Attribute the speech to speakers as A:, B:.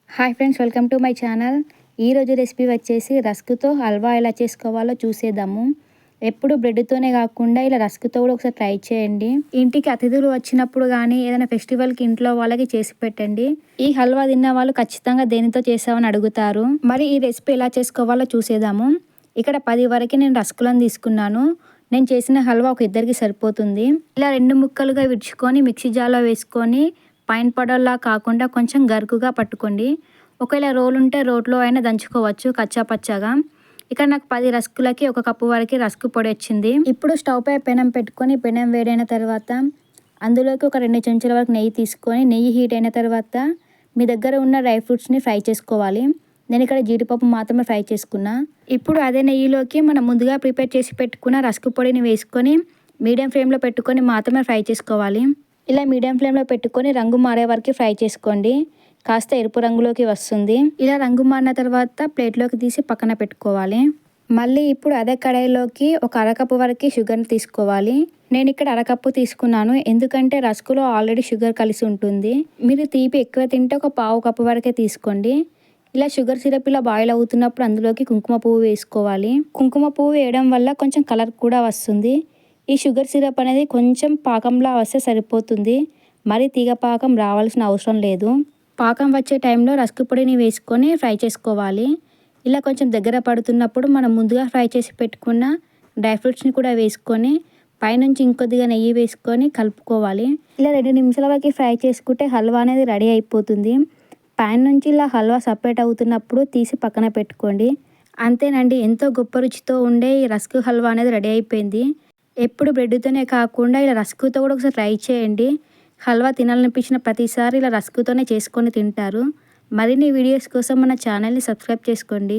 A: Hi friends, welcome to my channel. ఈరోజు recipe వచ్చేసి రస్క్తో హల్వా ఎలా చేసుకోవాలో చూసేద్దాము. ఎప్పుడు బ్రెడ్తోనే కాకుండా ఇలా రస్క్తో కూడా ఒకసారి ట్రై చేయండి. ఇంటికి అతిథులు వచ్చినప్పుడు కానీ ఏదైనా ఫెస్టివల్కి ఇంట్లో వాళ్ళకి చేసి పెట్టండి. ఈ హల్వా తిన్న వాళ్ళు ఖచ్చితంగా దేనితో చేసామని అడుగుతారు. మరి ఈ రెసిపీ ఎలా చేసుకోవాలో చూసేద్దాము. ఇక్కడ 10 వరకు నేను రస్కులను తీసుకున్నాను. నేను చేసిన హల్వా ఒక ఇద్దరికి సరిపోతుంది. ఇలా 2 ముక్కలుగా విడుచుకొని మిక్సీ జార్లో వేసుకొని పైన పడల్లా కాకుండా కొంచెం గరుకుగా పట్టుకోండి. ఒకవేళ రోలు ఉంటే రోట్లో అయినా దంచుకోవచ్చు కచ్చా పచ్చాగా. ఇక్కడ నాకు 10 రస్కులకి 1 కప్పు వరకు రస్క్ పొడి వచ్చింది. ఇప్పుడు స్టవ్ పై పెనం పెట్టుకొని పెనం వేడైన తర్వాత అందులోకి ఒక 2 చెంచాల వరకు నెయ్యి తీసుకొని నెయ్యి హీట్ అయిన తర్వాత మీ దగ్గర ఉన్న డ్రై ఫ్రూట్స్ని ఫ్రై చేసుకోవాలి. నేను ఇక్కడ జీడిపప్పు మాత్రమే ఫ్రై చేసుకున్నా. ఇప్పుడు అదే నెయ్యిలోకి మనం ముందుగా ప్రిపేర్ చేసి పెట్టుకున్న రస్క్ పొడిని వేసుకొని మీడియం ఫ్లేమ్లో పెట్టుకొని మాత్రమే ఫ్రై చేసుకోవాలి. ఇలా మీడియం ఫ్లేమ్లో పెట్టుకొని రంగు మారే వరకు ఫ్రై చేసుకోండి. కాస్త ఎరుపు రంగులోకి వస్తుంది. ఇలా రంగు మారిన తర్వాత ప్లేట్లోకి తీసి పక్కన పెట్టుకోవాలి. మళ్ళీ ఇప్పుడు అదే కడాయిలోకి ఒక అరకప్పు వరకు షుగర్ని తీసుకోవాలి. నేను ఇక్కడ అరకప్పు తీసుకున్నాను, ఎందుకంటే రస్కులో ఆల్రెడీ షుగర్ కలిసి ఉంటుంది. మీరు తీపి ఎక్కువ తింటే ఒక పావు కప్పు వరకే తీసుకోండి. ఇలా షుగర్ సిరప్ ఇలా బాయిల్ అవుతున్నప్పుడు అందులోకి కుంకుమ పువ్వు వేసుకోవాలి. కుంకుమ పువ్వు వేయడం వల్ల కొంచెం కలర్ కూడా వస్తుంది. ఈ షుగర్ సిరప్ అనేది కొంచెం పాకంలా వస్తే సరిపోతుంది. మరి తీగ పాకం రావాల్సిన అవసరం లేదు. పాకం వచ్చే టైంలో రస్క్ పొడిని వేసుకొని ఫ్రై చేసుకోవాలి. ఇలా కొంచెం దగ్గర పడుతున్నప్పుడు మనం ముందుగా ఫ్రై చేసి పెట్టుకున్న డ్రై ఫ్రూట్స్ని కూడా వేసుకొని పైనుంచి ఇంకొద్దిగా నెయ్యి వేసుకొని కలుపుకోవాలి. ఇలా 2 నిమిషాల వరకు ఫ్రై చేసుకుంటే హల్వా అనేది రెడీ అయిపోతుంది. ప్యాన్ నుంచి ఇలా హల్వా సపరేట్ అవుతున్నప్పుడు తీసి పక్కన పెట్టుకోండి. అంతేనండి, ఎంతో గొప్ప రుచితో ఉండే ఈ రస్క్ హల్వా అనేది రెడీ అయిపోయింది. ఎప్పుడు బ్రెడ్తోనే కాకుండా ఇలా రస్క్తో కూడా ఒకసారి ట్రై చేయండి. హల్వా తినాలనిపించిన ప్రతిసారి ఇలా రస్క్తోనే చేసుకొని తింటారు. మరిన్ని వీడియోస్ కోసం మన ఛానల్ని సబ్స్క్రైబ్ చేసుకోండి.